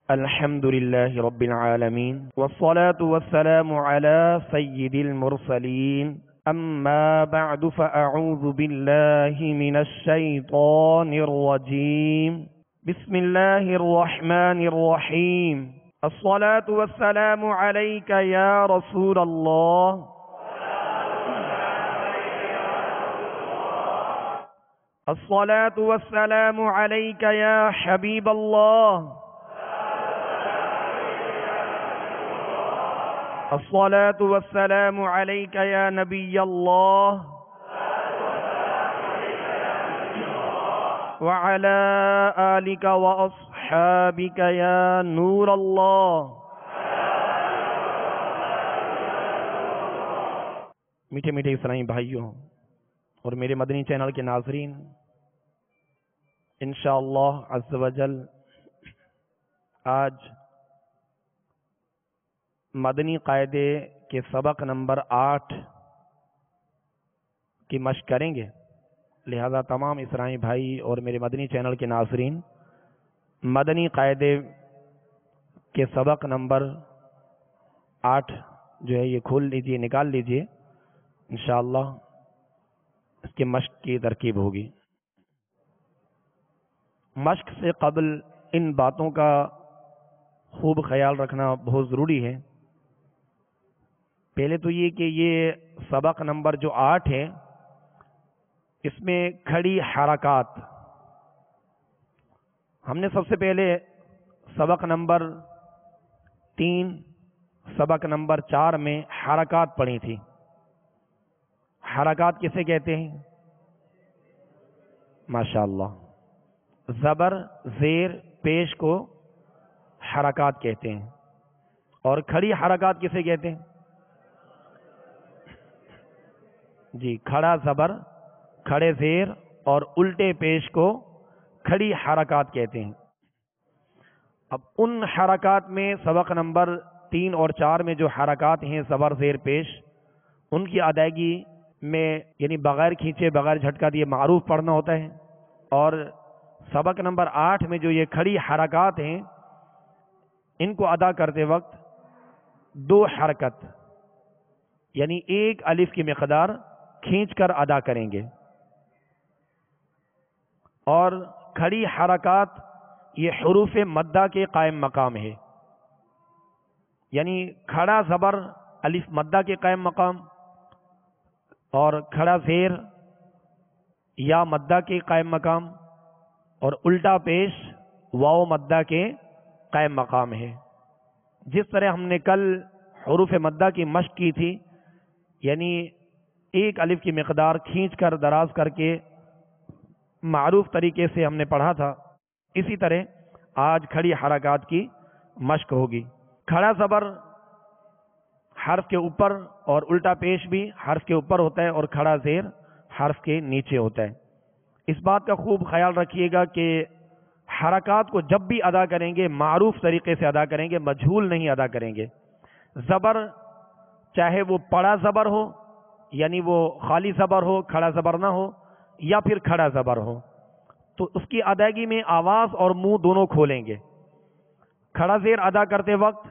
الحمد لله رب العالمين والصلاة والسلام على سيد المرسلين أما بعد فأعوذ بالله من الشيطان الرجيم بسم الله الرحمن الرحيم الصلاة والسلام عليك يا رسول الله الصلاة والسلام عليك يا حبيب الله الصلاة والسلام عليك يا نبي الله وعلى آلك وأصحابك يا نور الله۔ میٹھے میٹھے اسلامی بھائیوں اور میرے مدنی چینل کے ناظرین، انشاءاللہ عز و جل آج مدنی قاعدے کے سبق نمبر 8 کی مشق کریں گے، لہذا تمام اسلامی بھائی اور میرے مدنی چینل کے ناظرین مدنی قاعدے کے سبق نمبر 8 جو ہے یہ کھول لیجئے، نکال لیجئے، انشاءاللہ اس کے مشق کی ترکیب ہوگی۔ مشق سے قبل ان باتوں کا خوب خیال رکھنا بہت ضروری ہے۔ پہلے تو یہ کہ یہ سبق نمبر جو 8 ہے اس میں کھڑی حرکات، ہم نے سب سے پہلے سبق نمبر 3 سبق نمبر 4 میں حرکات پڑھی تھی۔ حرکات کسے کہتے ہیں؟ ماشاءاللہ، زبر زیر پیش کو حرکات کہتے ہیں۔ اور کھڑی حرکات کسے کہتے ہیں؟ جی، کھڑا زبر، کھڑے زیر اور الٹے پیش کو کھڑی حرکات کہتے ہیں۔ اب ان حرکات میں سبق نمبر 3 اور 4 میں جو حرکات ہیں زبر زیر پیش، ان کی ادائیگی میں یعنی بغیر کھینچے بغیر جھٹکا دیے معروف پڑھنا ہوتا ہے، اور سبق نمبر 8 میں جو یہ کھڑی حرکات ہیں ان کو ادا کرتے وقت 2 حرکت یعنی 1 الف کی مقدار کھینچ کر ادا کریں گے۔ اور کھڑی حرکات یہ حروف مدہ کے قائم مقام ہے، یعنی کھڑا زبر الف مدہ کے قائم مقام، اور کھڑا زیر یا مدہ کے قائم مقام، اور الٹا پیش واو مدہ کے قائم مقام ہے۔ جس طرح ہم نے کل حروف مدہ کی مشق کی تھی، یعنی 1 الف کی مقدار کھینچ کر دراز کر کے معروف طریقے سے ہم نے پڑھا تھا، اسی طرح آج کھڑی حرکات کی مشق ہوگی۔ کھڑا زبر حرف کے اوپر اور الٹا پیش بھی حرف کے اوپر ہوتا ہے، اور کھڑا زیر حرف کے نیچے ہوتا ہے۔ اس بات کا خوب خیال رکھیے گا کہ حرکات کو جب بھی ادا کریں گے معروف طریقے سے ادا کریں گے، مجہول نہیں ادا کریں گے۔ زبر چاہے وہ پڑا زبر ہو یعنی وہ خالی زبر ہو، کھڑا زبر نہ ہو، یا پھر کھڑا زبر ہو، تو اس کی ادائیگی میں آواز اور منہ دونوں کھولیں گے۔ کھڑا زیر ادا کرتے وقت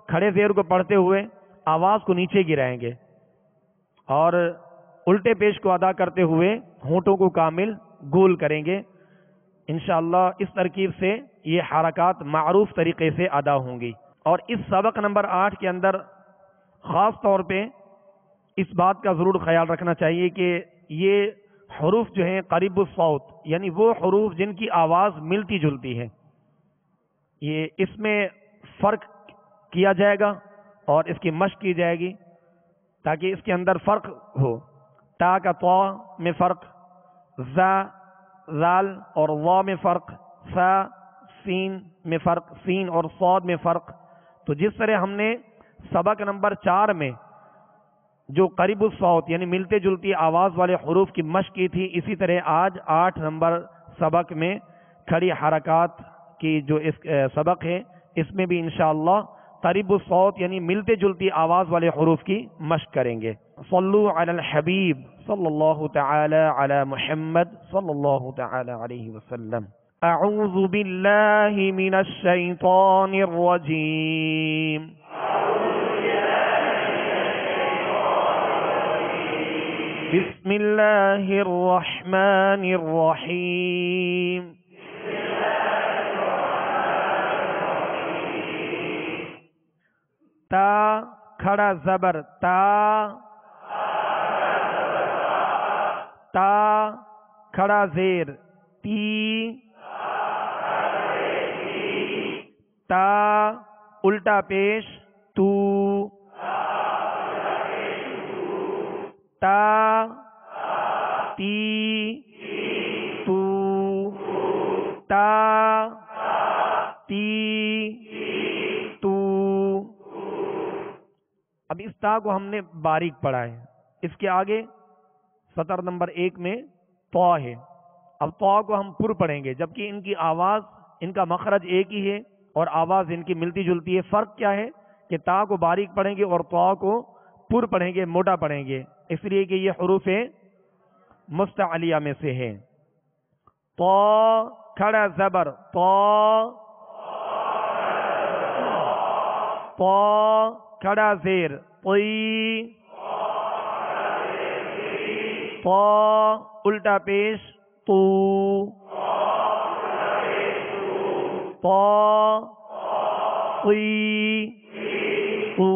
کھڑے زیر کو پڑھتے ہوئے آواز کو نیچے گرائیں گے، اور الٹے پیش کو ادا کرتے ہوئے ہونٹوں کو کامل گول کریں گے۔ انشاءاللہ اس ترکیب سے یہ حرکات معروف طریقے سے ادا ہوں گی۔ اور اس سبق نمبر 8 کے اندر خاص طور پہ اس بات کا ضرور خیال رکھنا چاہیے کہ یہ حروف جو ہیں قریب الصوت، یعنی وہ حروف جن کی آواز ملتی جلتی ہے، یہ اس میں فرق کیا جائے گا اور اس کی مشق کی جائے گی تاکہ اس کے اندر فرق ہو۔ تا کا طا میں فرق، زا زال اور وا میں فرق، سا سین میں فرق، سین اور صاد میں فرق۔ تو جس طرح ہم نے سبق نمبر 4 میں جو قریب الصوت یعنی ملتے جلتی آواز والے حروف کی مشق کی تھی، اسی طرح آج 8 نمبر سبق میں کھڑی حرکات کی جو اس سبق ہے، اس میں بھی انشاءاللہ قریب الصوت یعنی ملتے جلتی آواز والے حروف کی مشق کریں گے۔ صلو علی الحبیب صلی اللہ تعالی علی محمد صلی اللہ تعالی علیہ وسلم۔ اعوذ باللہ من الشیطان الرجیم بسم اللہ الرحمن الرحیم تا کھڑا زبر تا، تا کھڑا زیر تی، تا الٹا پیش تو، تا تی تو، تا تی تو۔ اب اس تا کو ہم نے باریک پڑھا ہے، اس کے آگے سطر نمبر 1 میں طا ہے۔ اب طا کو ہم پر پڑھیں گے، جبکہ ان کی آواز، ان کا مخرج ایک ہی ہے اور آواز ان کی ملتی جلتی ہے۔ فرق کیا ہے کہ تا کو باریک پڑھیں گے اور طا کو پر پڑھیں گے، موٹا پڑھیں گے، اس لیے کہ یہ حروف مستعلیہ میں سے ہے۔ طا کھڑا زبر طا، طا کھڑا زیر طی، طا الٹا پیش تو، طا طی تو،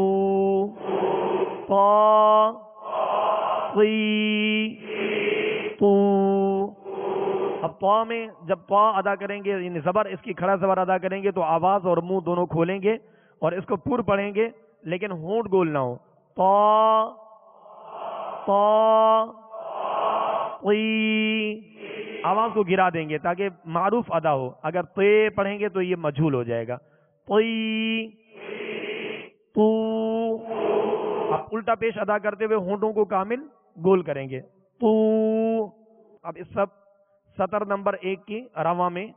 طا طی تو۔ اب طا میں جب طا ادا کریں گے، یعنی زبر اس کی کھڑا زبر ادا کریں گے تو آواز اور منہ دونوں کھولیں گے اور اس کو پر پڑھیں گے، لیکن ہونٹ گول نہ ہو۔ طا طا طی، آواز کو گرا دیں گے تاکہ معروف ادا ہو۔ اگر تے پڑھیں گے تو یہ مجھول ہو جائے گا۔ طی تو، اب الٹا پیش ادا کرتے ہوئے ہونٹوں کو کامل گول کریں گے۔ تو، اب اس سب سطر نمبر 1 کی رواں میں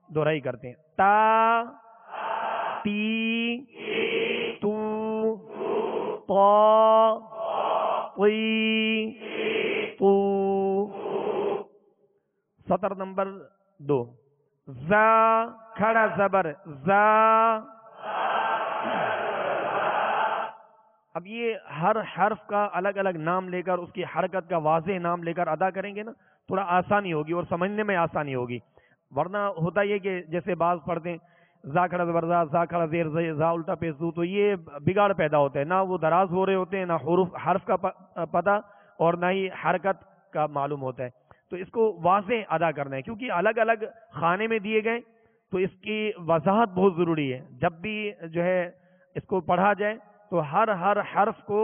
دہرائی کرتے ہیں۔ تا تی تو، طا طی تو۔ سطر نمبر 2 زا کھڑا زبر زا، اب یہ ہر حرف کا الگ الگ نام لے کر، اس کی حرکت کا واضح نام لے کر ادا کریں گے نا، تھوڑا آسانی ہوگی اور سمجھنے میں آسانی ہوگی۔ ورنہ ہوتا یہ کہ جیسے بعض پڑھتے ہیں زا کھڑا زبر زا، زا کھڑا زیر زا الٹا پیش زو، تو یہ بگاڑ پیدا ہوتا ہے، نہ وہ دراز ہو رہے ہوتے ہیں، نہ حرف کا پتہ اور نہ ہی حرکت کا معلوم ہوتا ہے۔ تو اس کو واضح ادا کرنا ہے، کیونکہ الگ الگ خانے میں دیے گئے تو اس کی وضاحت بہت ضروری ہے۔ جب بھی جو ہے اس کو پڑھا جائے تو ہر حرف کو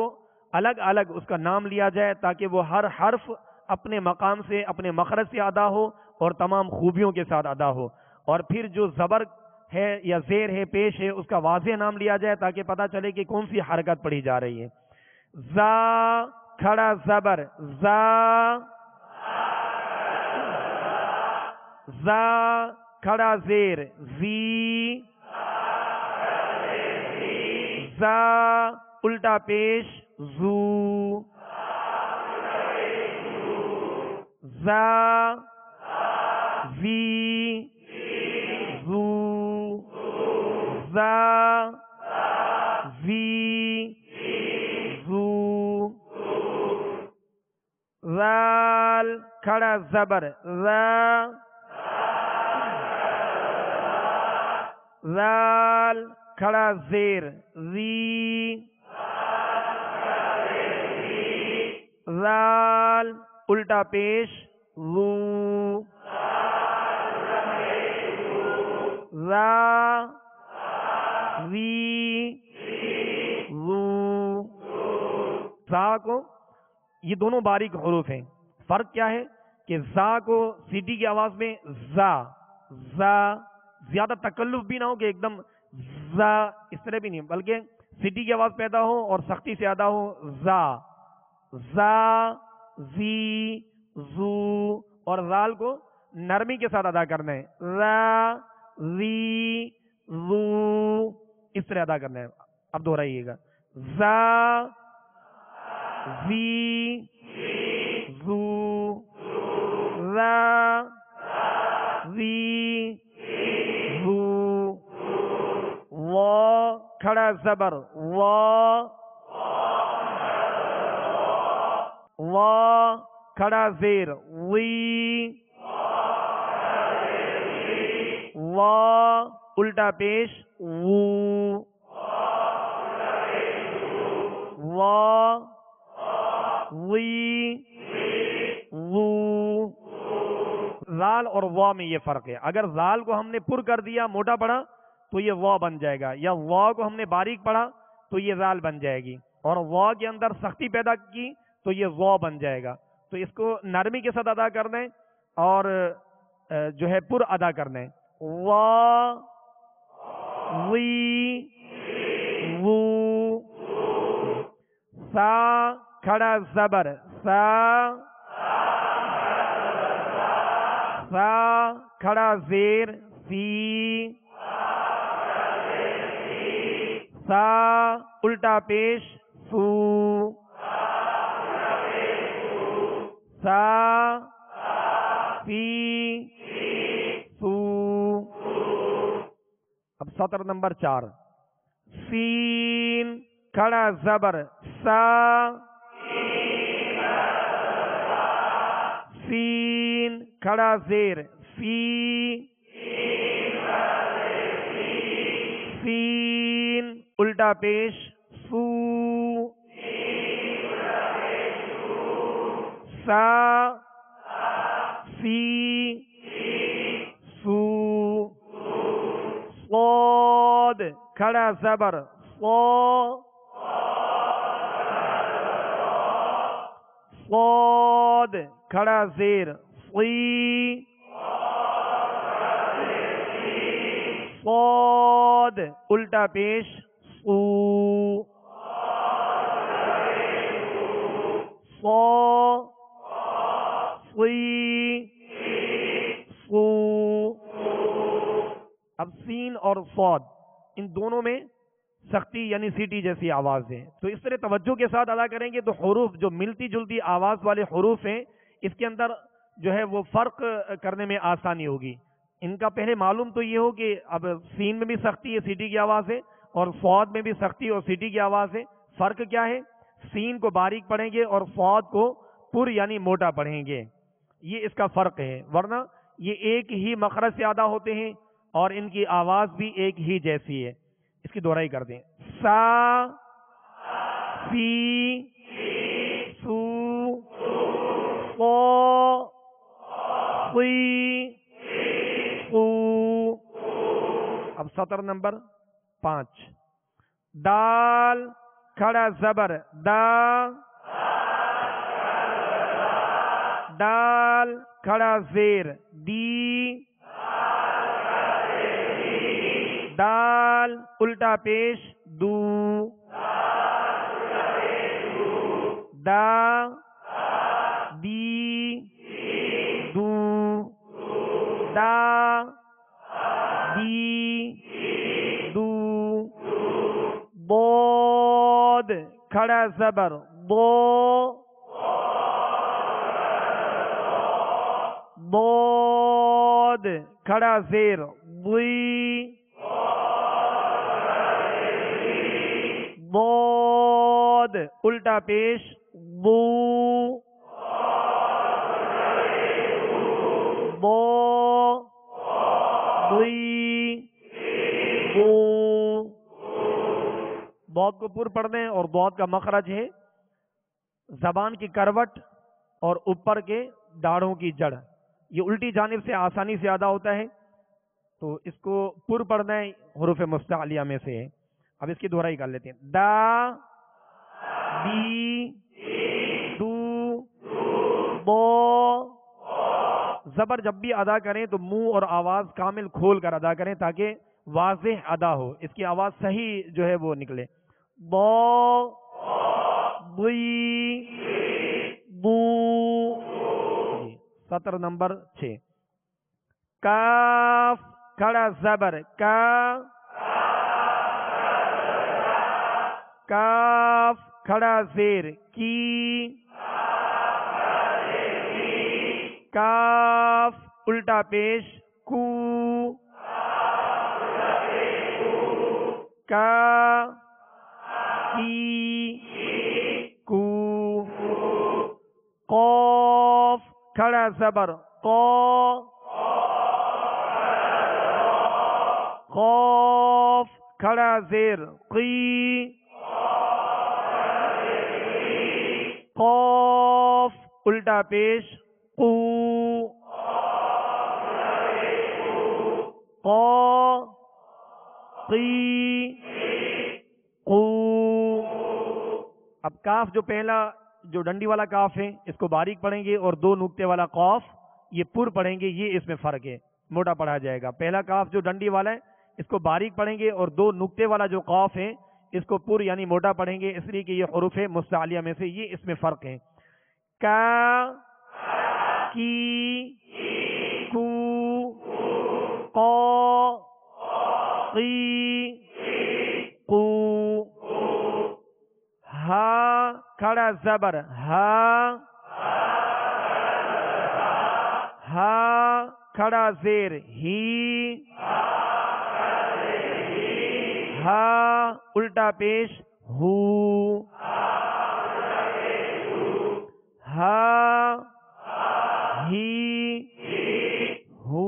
الگ الگ اس کا نام لیا جائے تاکہ وہ ہر حرف اپنے مقام سے، اپنے مخرج سے ادا ہو اور تمام خوبیوں کے ساتھ ادا ہو، اور پھر جو زبر ہے یا زیر ہے، پیش ہے، اس کا واضح نام لیا جائے تاکہ پتہ چلے کہ کون سی حرکت پڑھی جا رہی ہے۔ زا کھڑا زبر زا، زا کھڑا زیر زی، زا الٹا پیش زو، زا زی زو، زا زی زو۔ زال کھڑا زبر زا، زال کھڑا زیر زی، زال الٹا پیش زو، زا زی زو۔ زا کو یہ دونوں باریک حروف ہیں۔ فرق کیا ہے کہ زا کو سیٹی کی آواز میں زا، زا زیادہ تکلف بھی نہ ہو کہ ایک دم زا اس طرح بھی نہیں، بلکہ سیٹی کی آواز پیدا ہو اور سختی سے ادا ہو۔ زا، زا زی زو، اور زال کو نرمی کے ساتھ ادا کرنا ہے۔ زا زی زو، اس طرح ادا کرنا ہے۔ اب دہرائیے گا، زا زی زو، زا زی زو، وا کھڑا زبر وا، وا کھڑا زیر وی، وا الٹا پیش وو، وا وی وو۔ زال اور وا میں یہ فرق ہے، اگر زال کو ہم نے پر کر دیا موٹا پڑھا تو یہ وا بن جائے گا، یا وا کو ہم نے باریک پڑھا تو یہ زال بن جائے گی، اور وا کے اندر سختی پیدا کی تو یہ وا بن جائے گا۔ تو اس کو نرمی کے ساتھ ادا کرنا ہے اور جو ہے پر ادا کرنا ہے، وا وی وو۔ سا کھڑا زبر سا، سا کھڑا زیر سی، سا الٹا پیش سو، سا سی سو۔ اب سطر نمبر 4، سین کھڑا زبر سا، سین کھڑا زیر سی، سین الٹا پیش سو، سا سی سو۔ صاد کھڑا زبر صا، صاد کھڑا زیر صی، صاد الٹا پیش صو، صا صی صو۔ اب سین اور صاد ان دونوں میں سختی یعنی سیٹی جیسی آواز ہے، تو اس طرح توجہ کے ساتھ ادا کریں گے تو حروف جو ملتی جلتی آواز والے حروف ہیں اس کے اندر جو ہے وہ فرق کرنے میں آسانی ہوگی۔ ان کا پہلے معلوم تو یہ ہو کہ اب سین میں بھی سختی ہے سیٹی کی آواز ہے، اور صاد میں بھی سختی اور سیٹی کی آواز ہے۔ فرق کیا ہے؟ سین کو باریک پڑھیں گے اور صاد کو پر یعنی موٹا پڑھیں گے، یہ اس کا فرق ہے، ورنہ یہ ایک ہی مخرج سے ادا ہوتے ہیں اور ان کی آواز بھی ایک ہی جیسی ہے۔ اس کی دہرائی کر دیں، سا سی سو، صا سی سو۔ اب سطر نمبر 5، دال کھڑا زبر دا، دال کھڑا زیر دی، دال الٹا پیش دو، دا دی دو، دا دی دو۔ ضاد کھڑا زبر ضا، ضاد کھڑا زیر ضی، ضاد الٹا پیش ضو، ضا ضی ضو۔ ضاد کو پر پڑھنا ہے، اور ضاد کا مخرج ہے زبان کی کروٹ اور اوپر کے داڑھوں کی جڑ، یہ الٹی جانب سے آسانی سے ادا ہوتا ہے، تو اس کو پر پڑھنا ہے، حروف مستعلیہ میں سے ہے۔ اب اس کی دہرائی کر لیتے ہیں، دا دی دو ضا۔ زبر جب بھی ادا کریں تو منہ اور آواز کامل کھول کر ادا کریں تاکہ واضح ادا ہو، اس کی آواز صحیح جو ہے وہ نکلے۔ ضا ضی ضو۔ سطر نمبر 6، کاف کھڑا زبر کا، کاف کھڑا زیر کی، کاف الٹا پیش کو کا کی کو قاف کھڑا زبر قا قاف کھڑا زیر قی قاف الٹا پیش قو قا قی قو. اب کاف جو پہلا جو ڈنڈی والا کاف ہے اس کو باریک پڑھیں گے اور دو نقطے والا قاف یہ پر پڑھیں گے، یہ اس میں فرق ہے، موٹا پڑھا جائے گا. پہلا کاف جو ڈنڈی والا ہے اس کو باریک پڑھیں گے اور دو نقطے والا جو قاف ہے اس کو پر یعنی موٹا پڑھیں گے، اس لیے کہ یہ حروف مستعلیہ میں سے یہ اس میں فرق ہے. کا کی کو قا قی قو. ہا کھڑا زبر ہا ہا کھڑا زیر ہی ہا الٹا پیش ہو ہا ہی ہو.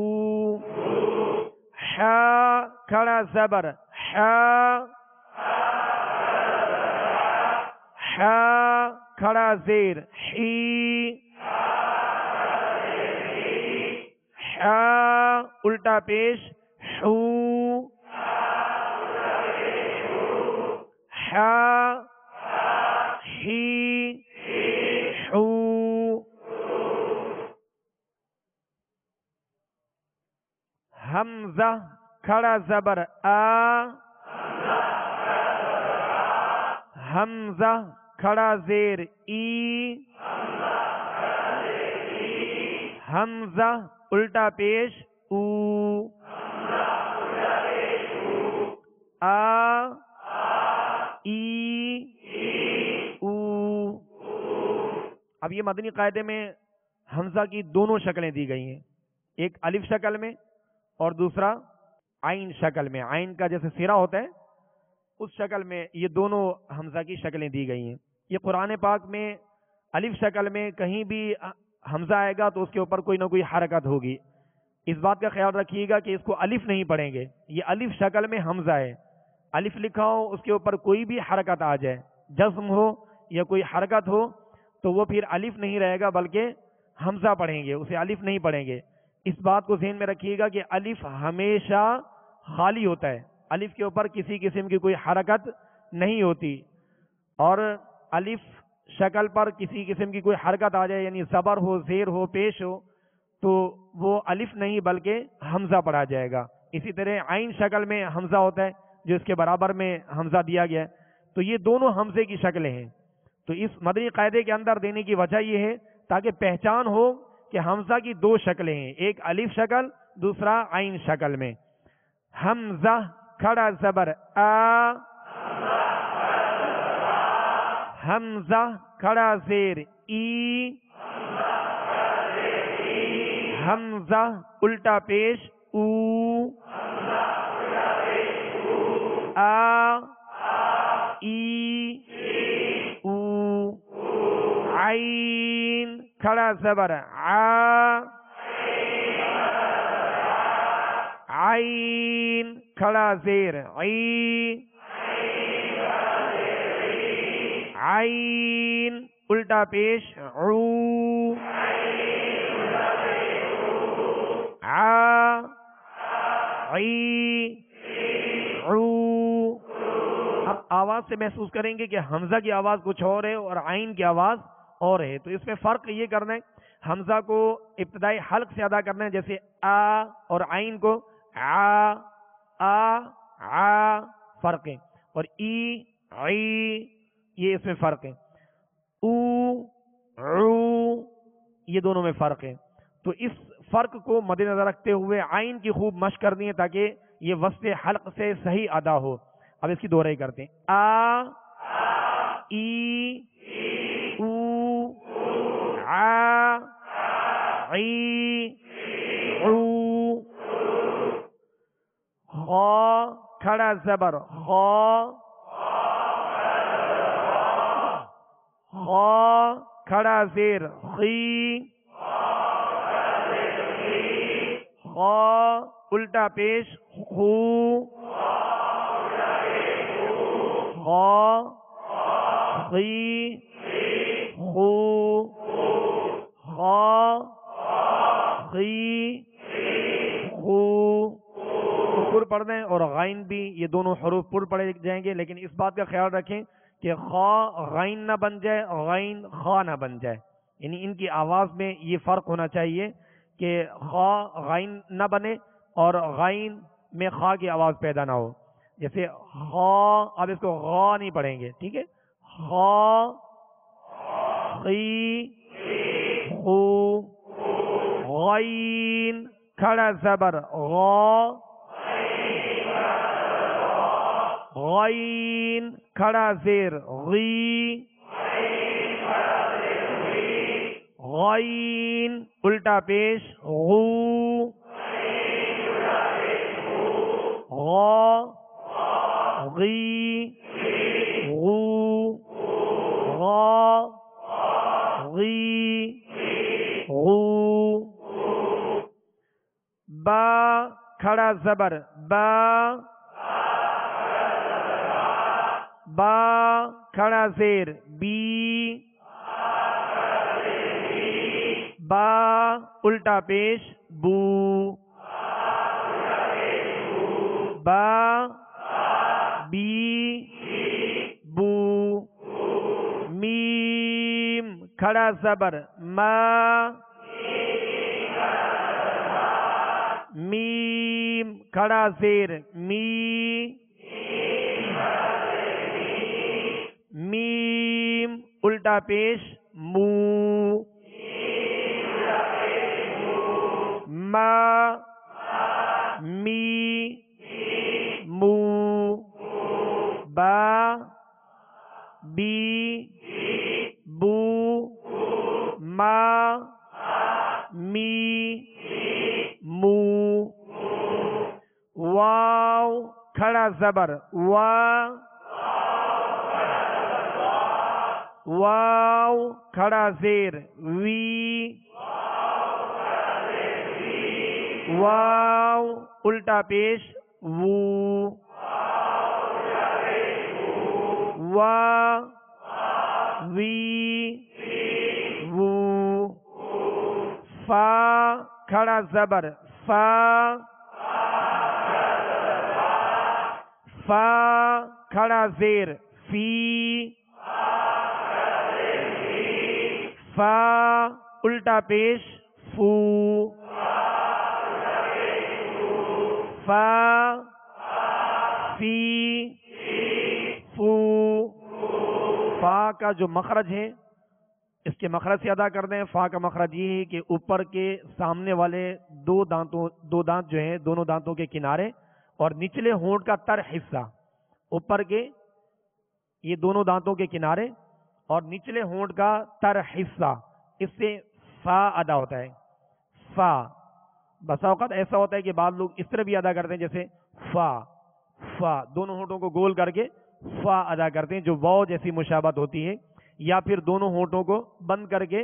حا کھڑا زبر حا حا کھڑا زیر حی حا الٹا پیش حو حا ہی حو. حمزہ کھڑا زبر آ حمزہ کھڑا زیر ای حمزہ الٹا پیش او آ ای او. اب یہ مدنی قاعدے میں حمزہ کی دونوں شکلیں دی گئی ہیں، ایک الف شکل میں اور دوسرا عین شکل میں. عین کا جیسے سیرا ہوتا ہے اس شکل میں یہ دونوں حمزہ کی شکلیں دی گئی ہیں. یہ قرآن پاک میں الف شکل میں کہیں بھی حمزہ آئے گا تو اس کے اوپر کوئی نہ کوئی حرکت ہوگی. اس بات کا خیال رکھیے گا کہ اس کو الف نہیں پڑھیں گے، یہ الف شکل میں حمزہ ہے. الف لکھا ہو اس کے اوپر کوئی بھی حرکت آ جائے، جزم ہو یا کوئی حرکت ہو تو وہ پھر الف نہیں رہے گا بلکہ حمزہ پڑھیں گے، اسے الف نہیں پڑھیں گے. اس بات کو ذہن میں رکھیے گا کہ الف ہمیشہ خالی ہوتا ہے، الف کے اوپر کسی قسم کی کوئی حرکت نہیں ہوتی. اور الف شکل پر کسی قسم کی کوئی حرکت آ جائے یعنی زبر ہو زیر ہو پیش ہو تو وہ الف نہیں بلکہ حمزہ پڑھا جائے گا. اسی طرح عین شکل میں حمزہ ہوتا ہے جو اس کے برابر میں حمزہ دیا گیا ہے. تو یہ دونوں حمزے کی شکلیں ہیں. تو اس مدنی قاعدے کے اندر دینے کی وجہ یہ ہے تاکہ پہچان ہو کہ حمزہ کی دو شکلیں ہیں، ایک الف شکل دوسرا عین شکل میں. حمزہ کھڑا زبر آ حمزہ کھڑا زیر ای حمزہ الٹا پیش او آ ای او. عین کھڑا زبر آ عین کھڑا زیر عی عین الٹا پیش عو ع عی عو. اب آواز سے محسوس کریں گے کہ حمزہ کی آواز کچھ اور ہے اور عین کی آواز اور ہے. تو اس میں فرق یہ کرنا ہے، حمزہ کو ابتدائی حلق سے ادا کرنا ہے جیسے آ، اور عین کو آ فرق ہے. اور ای عی یہ اس میں فرق ہے. او عو یہ دونوں میں فرق ہے. تو اس فرق کو مد نظر رکھتے ہوئے عین کی خوب مشق کرنی ہے تاکہ یہ وسط حلق سے صحیح ادا ہو. اب اس کی دوہرائی کرتے ہیں. آ ای او عا عی عو خا کھڑا زبر خا، خا کھڑا زیر خی، خا الٹا پیش خو، خا خی خو، خا خی خو۔ پر پڑھ دیں اور غائن بھی، یہ دونوں حروف پر پڑھے جائیں گے، لیکن اس بات کا خیال رکھیں کہ خا غائن نہ بن جائے، غائن خا نہ بن جائے، یعنی ان کی آواز میں یہ فرق ہونا چاہیے کہ خا غائن نہ بنے اور غائن میں خا کی آواز پیدا نہ ہو۔ جیسے خا، اب اس کو غا نہیں پڑھیں گے، ٹھیک ہے، خا خی خو، غائن کھڑا زبر غا، غائن کھڑا زیر غی، غائن الٹا پیش غو، غا غی غو، غا غی غو۔ با کھڑا زبر با، با کھڑا زیر بی، با الٹا پیش بو، با بی بو۔ میم کھڑا زبر ما، میم کھڑا زیر می، میم الٹا پیش مو، ما می مو، با بی بو، ما می مو۔ واو کھڑا زبر وا، واو کھڑا زیر وی، واو الٹا پیش وو، وا وی وو۔ فا کھڑا زبر فا، فا کھڑا زیر فی، فا الٹا پیش فو، فا فی فو۔ فا کا جو مخرج ہے اس کے مخرج سے ادا کر دیں۔ فا کا مخرج یہ ہے کہ اوپر کے سامنے والے دو دانت جو ہیں، دونوں دانتوں کے کنارے اور نچلے ہونٹ کا تر حصہ، اوپر کے یہ دونوں دانتوں کے کنارے اور نچلے ہونٹ کا تر حصہ، اس سے فا ادا ہوتا ہے۔ فا بسا اوقات ایسا ہوتا ہے کہ بعض لوگ اس طرح بھی ادا کرتے ہیں، جیسے فا، فا دونوں ہونٹوں کو گول کر کے فا ادا کرتے ہیں جو واو جیسی مشابہت ہوتی ہے، یا پھر دونوں ہونٹوں کو بند کر کے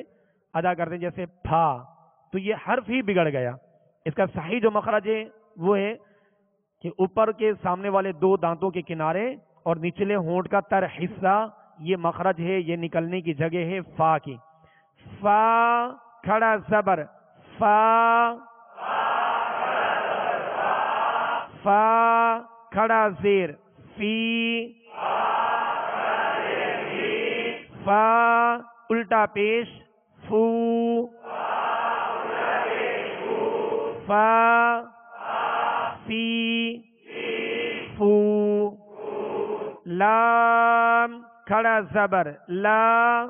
ادا کرتے ہیں جیسے پھا، تو یہ حرف ہی بگڑ گیا۔ اس کا صحیح جو مخرج ہے وہ ہے کہ اوپر کے سامنے والے دو دانتوں کے کنارے اور نچلے ہونٹ کا تر حصہ، یہ مخرج ہے، یہ نکلنے کی جگہ ہے فا کی۔ فا کھڑا زبر فا، فا کھڑا زیر فی، فا الٹا پیش فو، فا فی فو۔ لام کھڑا زبر لا،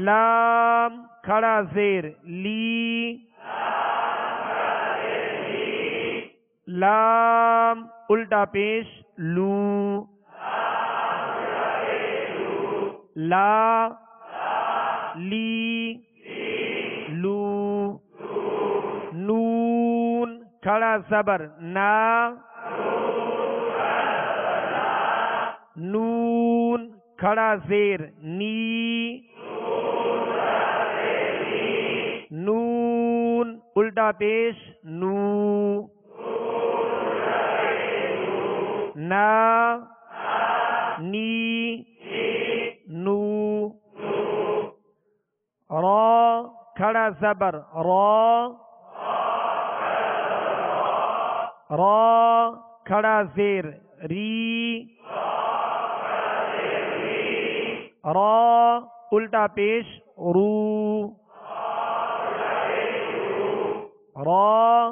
لام کھڑا زیر لی، لام الٹا پیش لو، لا لی لو۔ نون کھڑا زبر نا، نون کھڑا زیر نی، نون الٹا پیش نو، نا نی نو، را کھڑا زبر را، را کھڑا زیر ری، را الٹا پیش رو، را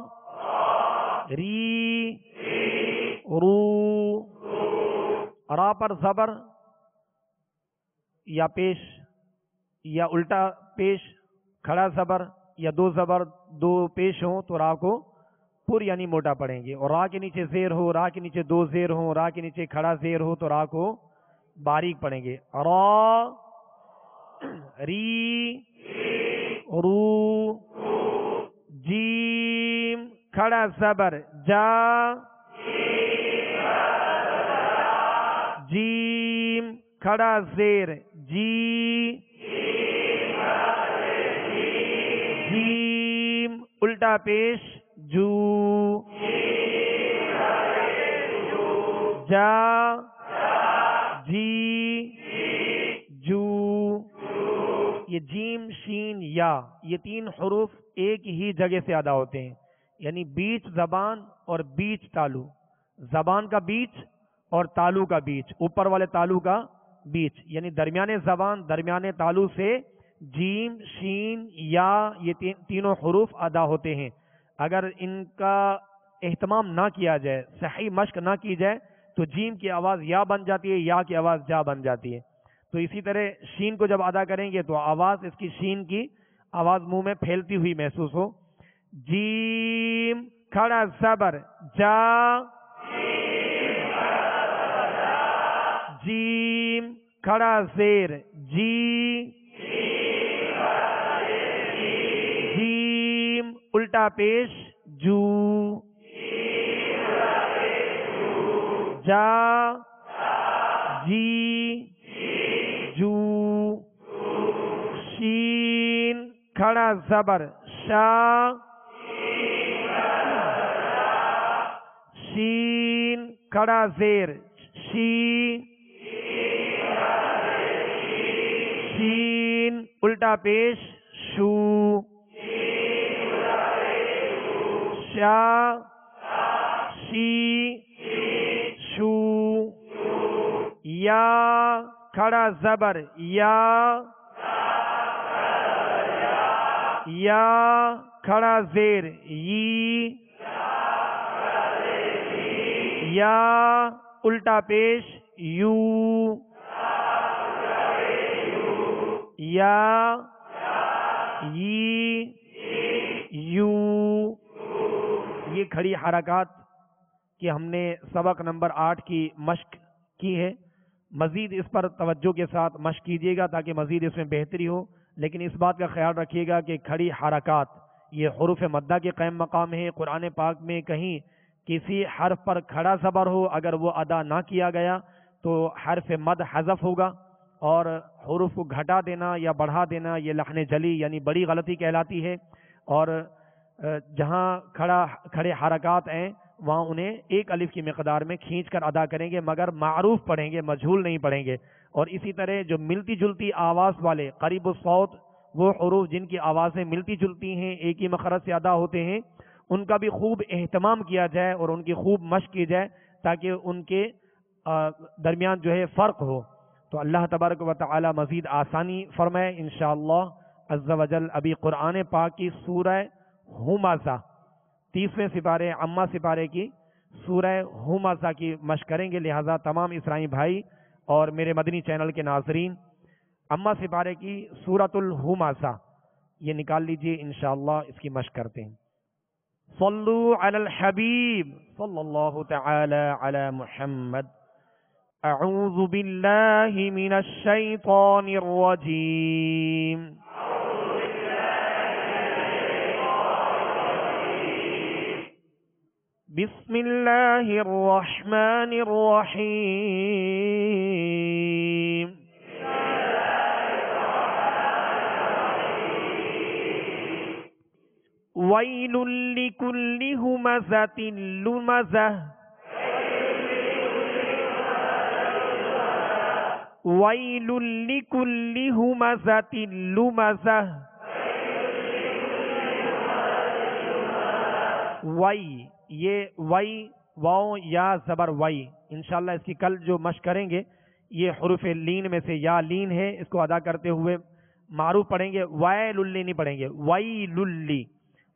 ری رو، را پر زبر یا پیش یا الٹا پیش، کھڑا زبر یا دو زبر دو پیش ہوں تو را کو پر یعنی موٹا پڑھیں گے، اور را کے نیچے زیر ہو، را کے نیچے دو زیر ہوں، را کے نیچے کھڑا زیر ہو تو را کو باریک پڑھیں گے، را ری رو، جیم کھڑا زبر جا، جیم کھڑا زیر جی، جیم الٹا پیش جو، جا جی جو، یہ جیم شین یا یہ تین حروف ایک ہی جگہ سے ادا ہوتے ہیں، یعنی بیچ زبان اور بیچ تالو، زبان کا بیچ اور تالو کا بیچ، اوپر والے تالو کا بیچ، یعنی درمیانے زبان درمیانے تالو سے جیم شین یا یہ تینوں حروف ادا ہوتے ہیں۔ اگر ان کا اہتمام نہ کیا جائے، صحیح مشق نہ کی جائے تو جیم کی آواز یا بن جاتی ہے، یا کی آواز جا بن جاتی ہے۔ تو اسی طرح شین کو جب ادا کریں گے تو آواز اس کی شین کی آواز منہ میں پھیلتی ہوئی محسوس ہو۔ جیم کھڑا زبر جا، جیم کھڑا زیر جی، جیم الٹا پیش جو، جا جی جو، شین کھڑا زبر شا، شین کھڑا زیر شی، شین الٹا پیش شو، شا شی شو، یا کھڑا زبر یا، یا کھڑا زیر یی، یا الٹا پیش یو، یا یی یو۔ یہ کھڑی حرکات کہ ہم نے سبق نمبر 8 کی مشق کی ہے، مزید اس پر توجہ کے ساتھ مشق کیجیے گا تاکہ مزید اس میں بہتری ہو، لیکن اس بات کا خیال رکھیے گا کہ کھڑی حرکات یہ حروف مدہ کے قائم مقام ہے۔ قرآن پاک میں کہیں کسی حرف پر کھڑا زبر ہو، اگر وہ ادا نہ کیا گیا تو حرف مد حذف ہوگا، اور حروف کو گھٹا دینا یا بڑھا دینا یہ لحن جلی یعنی بڑی غلطی کہلاتی ہے، اور جہاں کھڑے حرکات ہیں وہاں انہیں ایک الف کی مقدار میں کھینچ کر ادا کریں گے، مگر معروف پڑھیں گے، مجہول نہیں پڑھیں گے۔ اور اسی طرح جو ملتی جلتی آواز والے قریب الصوت، وہ حروف جن کی آوازیں ملتی جلتی ہیں، ایک ہی مخرج سے ادا ہوتے ہیں، ان کا بھی خوب اہتمام کیا جائے اور ان کی خوب مشق کی جائے تاکہ ان کے درمیان جو ہے فرق ہو۔ تو اللہ تبارک و تعالی مزید آسانی فرمائے انشاءاللہ عز و جل۔ ابھی قرآن پاک کی سورہ ہمزہ 30ویں سپارے عامہ سپارے کی سورہ ہمزہ کی مشق کریں گے، لہٰذا تمام اسرائی بھائی اور میرے مدنی چینل کے ناظرین عامہ سپارے کی سورۃ الہمزہ یہ نکال لیجئے، انشاءاللہ اس کی مشق کرتے ہیں۔ صلو علی الحبیب صلی اللہ تعالی علی محمد۔ اعوذ باللہ من الشیطان الرجیم۔ بسم اللہ الرحمن الرحیم. ویل لکل ہمزۃ لمزہ. ویل لکل ہمزۃ لمزہ. وئی، یہ وئی واؤ یا زبر وئی، انشاءاللہ اس کی کل جو مشق کریں گے یہ حروف لین میں سے یا لین ہے، اس کو ادا کرتے ہوئے معروف پڑھیں گے. وائل للی نہیں پڑھیں گے، وئی للی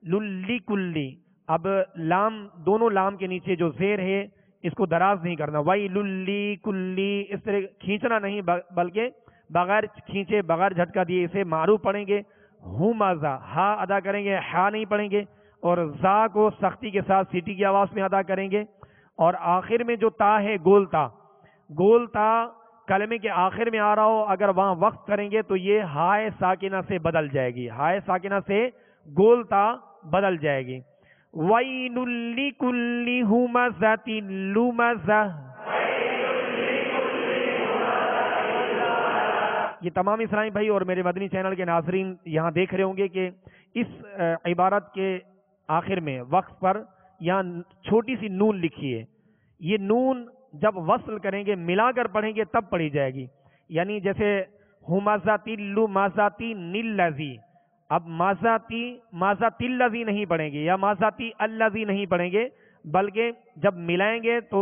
للی کلی. اب لام، دونوں لام کے نیچے جو زیر ہے اس کو دراز نہیں کرنا. وئی للی کلی اس طرح کھینچنا نہیں، بلکہ بغیر کھینچے بغیر جھٹکا دیے اسے معروف پڑھیں گے. ہمزہ، ہا ادا کریں گے، ہا نہیں پڑھیں گے. اور زا کو سختی کے ساتھ سیٹی کی آواز میں ادا کریں گے. اور آخر میں جو تا ہے گول تا، گول تا کلمے کے آخر میں آ رہا ہو اگر وہاں وقت کریں گے تو یہ ہائے ساکنہ سے بدل جائے گی، ہائے ساکنہ سے گول تا بدل جائے گی. وَيْلٌ لِّكُلِّ ہُمَزَةٍ لُمَزَةٍ. یہ تمام اسلامی بھائی اور میرے مدنی چینل کے ناظرین یہاں دیکھ رہے ہوں گے کہ اس عبارت کے آخر میں وقف پر یہاں چھوٹی سی نون لکھی ہے. یہ نون جب وصل کریں گے، ملا کر پڑھیں گے تب پڑھی جائے گی. یعنی جیسے ہمزاتی لمزاتی نلذی، اب مازاتی مازاتی الذی نہیں پڑھیں گے یا مازاتی الذی نہیں پڑھیں گے، بلکہ جب ملائیں گے تو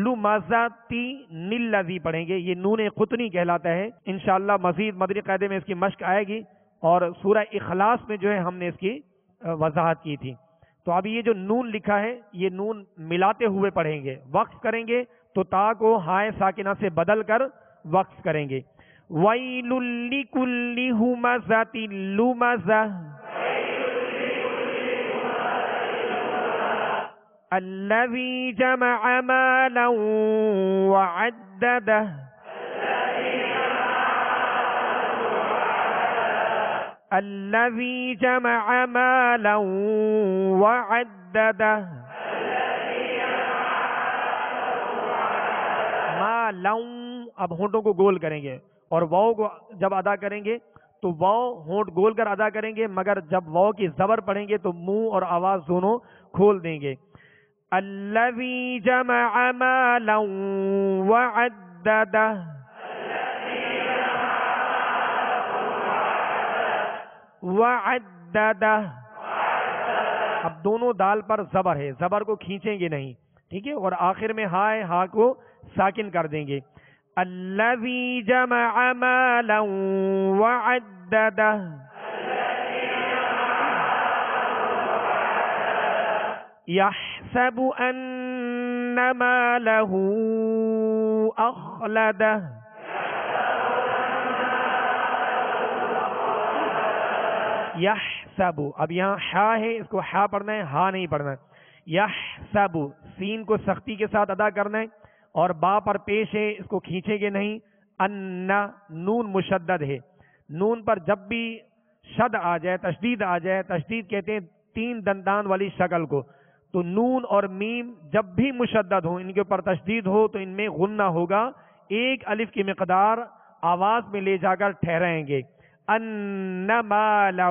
لمزاتی نلذی پڑھیں گے. یہ نون قطنی کہلاتا ہے. انشاءاللہ مزید مدنی قاعدے میں اس کی مشق آئے گی اور سورہ اخلاص میں جو ہے ہم نے اس کی وضاحت کی تھی. تو ابھی یہ جو نون لکھا ہے یہ نون ملاتے ہوئے پڑھیں گے. وقف کریں گے تو تا کو ہائے ساکنہ سے بدل کر وقف کریں گے. وَيْلٌ لِّكُلِّ ہُمَزَةٍ لُمَزَةٍ. الَّذِي جَمَعَ مَالًا وَعَدَّدَهُ. الَّذِي جَمَعَ مَالًا وَعَدَّدَهُ. مالاً، اب ہونٹوں کو گول کریں گے اور واؤ کو جب ادا کریں گے تو واؤ ہونٹ گول کر ادا کریں گے، مگر جب واؤ کی زبر پڑھیں گے تو منہ اور آواز دونوں کھول دیں گے. الَّذِي جَمَعَ مَالًا وَعَدَّدَهُ. وَعَدَّدَهُ. اب دونوں دال پر زبر ہے، زبر کو کھینچیں گے نہیں، ٹھیک ہے، اور آخر میں ہائے ہا کو ساکن کر دیں گے. الَّذِي جَمَعَ مَالًا وَعَدَّدَهُ. يَحْسَبُ أَنَّ مَالَهُ أَخْلَدَهُ. یحسب، اب یہاں ہا ہے، اس کو ہا پڑھنا ہے، ہا نہیں پڑھنا ہے. یحسب، سین کو سختی کے ساتھ ادا کرنا ہے اور با پر پیش ہے، اس کو کھینچیں گے نہیں. ان، نون مشدد ہے، نون پر جب بھی شد آ جائے، تشدید آ جائے، تشدید کہتے ہیں تین دندان والی شکل کو، تو نون اور میم جب بھی مشدد ہو، ان کے اوپر تشدید ہو تو ان میں غنہ ہوگا. ایک الف کی مقدار آواز میں لے جا کر ٹھہرائیں گے. ان مالہ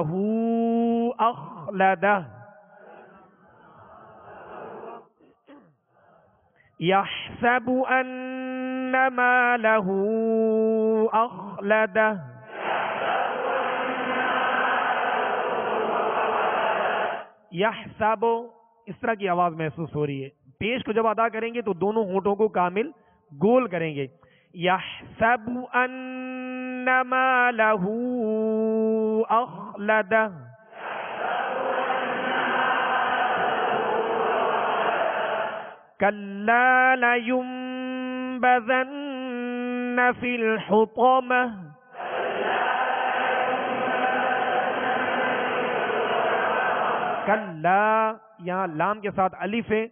اخلدہ. یحسب ان مالہ اخلدہ. یحسب، اس طرح کی آواز محسوس ہو رہی ہے. پیش کو جب ادا کریں گے تو دونوں ہونٹوں کو کامل گول کریں گے. یحسب ان مالہ اخلدہ. کلا لینبذن فی الحطمہ. کلا، یہاں لام کے ساتھ الف ہے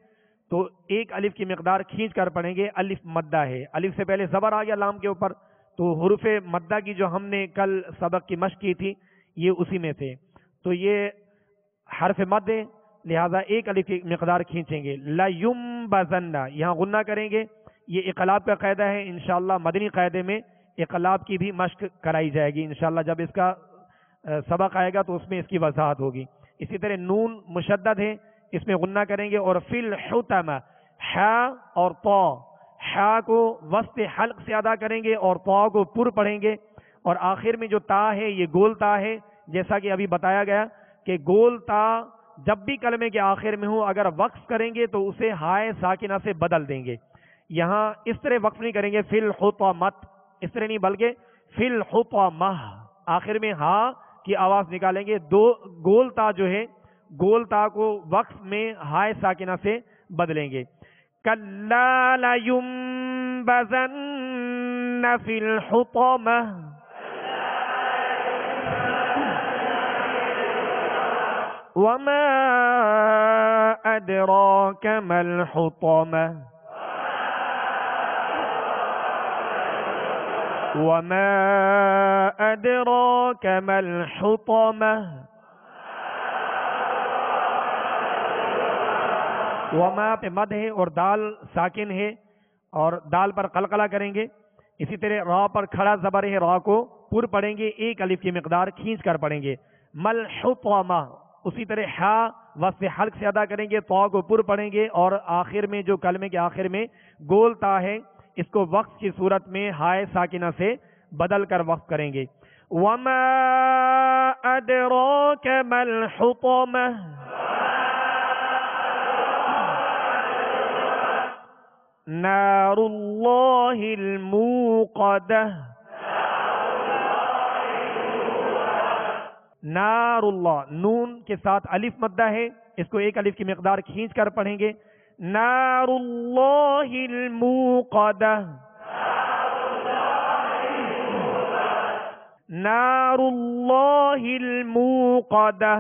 تو ایک الف کی مقدار کھینچ کر پڑھیں گے. الف مدہ ہے، الف سے پہلے زبر آ گیا لام کے اوپر، تو حروف مدہ کی جو ہم نے کل سبق کی مشق کی تھی یہ اسی میں تھے. تو یہ حرف مد ہے، لہذا ایک الف کی مقدار کھینچیں گے. لَيُنبَذَنَّ یہاں غنہ کریں گے. یہ اقلاب کا قاعدہ ہے. انشاءاللہ مدنی قاعدے میں اقلاب کی بھی مشق کرائی جائے گی انشاءاللہ. جب اس کا سبق آئے گا تو اس میں اس کی وضاحت ہوگی. اسی طرح نون مشدد ہے, اس میں غنہ کریں گے. اور فی الحتم حا اور طا, حا کو وسط حلق سے ادا کریں گے اور طا کو پر پڑھیں گے. اور آخر میں جو تا ہے یہ گول تا ہے, جیسا کہ ابھی بتایا گیا کہ گول تا جب بھی کلمے کے آخر میں ہو اگر وقف کریں گے تو اسے ہائے ساکنہ سے بدل دیں گے. یہاں اس طرح وقف نہیں کریں گے فی الحطمت, اس طرح نہیں, بلکہ فی الحطمہ آخر میں ہا کی آواز نکالیں گے. دو گول تا جو ہے, گول تا کو وقف میں ہائے ساکنہ سے بدلیں گے. کَلَّا لَيُنبَذَنَّ فِي الْحُطَمَةِ وَمَا أَدْرَاكَ مَا الْحُطَمَةُ وَمَا أَدْرَاكَ مَا الْحُطَمَةُ. وما پہ مد ہے اور دال ساکن ہے اور دال پر قلقلہ کریں گے. اسی طرح را پر کھڑا زبر ہے, را کو پر پڑھیں گے, ایک الف کی مقدار کھینچ کر پڑھیں گے. ملحطمہ اسی طرح حا وسط حلق سے ادا کریں گے, طا کو پر پڑھیں گے اور آخر میں جو کلمے کے آخر میں گول تا ہے اس کو وقف کی صورت میں ہائے ساکنہ سے بدل کر وقف کریں گے. وما ادراک ما الحطمہ نار اللہ الموقدہ. نار اللہ نون کے ساتھ الف مدہ ہے, اس کو ایک الف کی مقدار کھینچ کر پڑھیں گے. نار اللہ الموقدہ نار اللہ الموقدہ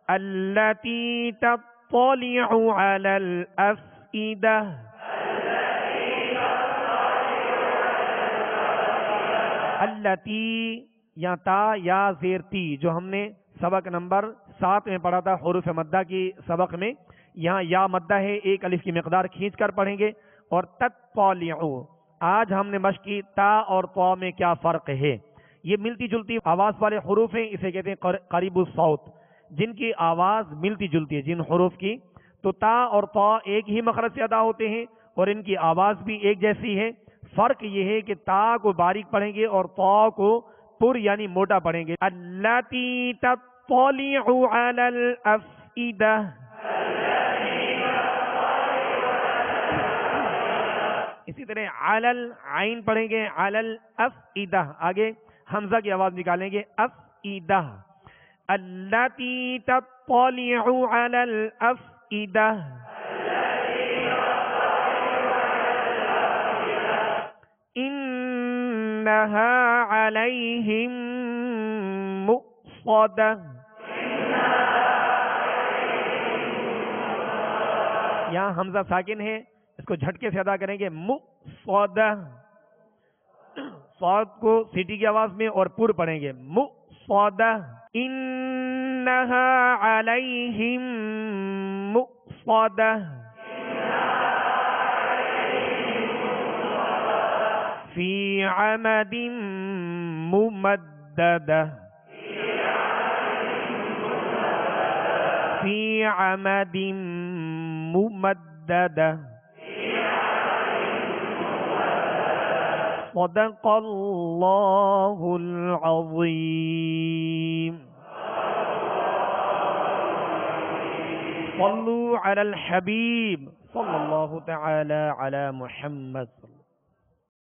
التي تطلع على الأفئدة التي یا تا یا زیر تی جو ہم نے سبق نمبر 7 میں پڑھا تھا حروف مدہ کی سبق میں, یہاں یا مدہ ہے, ایک الف کی مقدار کھینچ کر پڑھیں گے. اور تطلع آج ہم نے مشق کی تا اور طا میں کیا فرق ہے. یہ ملتی جلتی آواز والے حروف ہیں, اسے کہتے ہیں قریب الصوت, جن کی آواز ملتی جلتی ہے جن حروف کی. تو تا اور طا ایک ہی مخرج سے ادا ہوتے ہیں اور ان کی آواز بھی ایک جیسی ہے. فرق یہ ہے کہ تا کو باریک پڑھیں گے اور طا کو پر یعنی موٹا پڑھیں گے. اللاتی تطلع علی الافئدہ. اسی طرح علل عین پڑھیں گے, علل افئدہ, آگے حمزہ کی آواز نکالیں گے افئدہ. اللاتی تطلع علی الافئدہ انہا علیہم مؤصدہ. یہاں حمزہ ساکن ہے, اس کو جھٹکے سے ادا کریں گے مؤصدہ. صاد کو سیٹی کی آواز میں اور پر پڑھیں گے مؤصدہ. انہا علیہم مؤصدہ فی عمد ممددہ فی عمد ممددہ. صدق اللہ العظیم. صلوا علی الحبیب صلی اللہ تعالی علی محمد.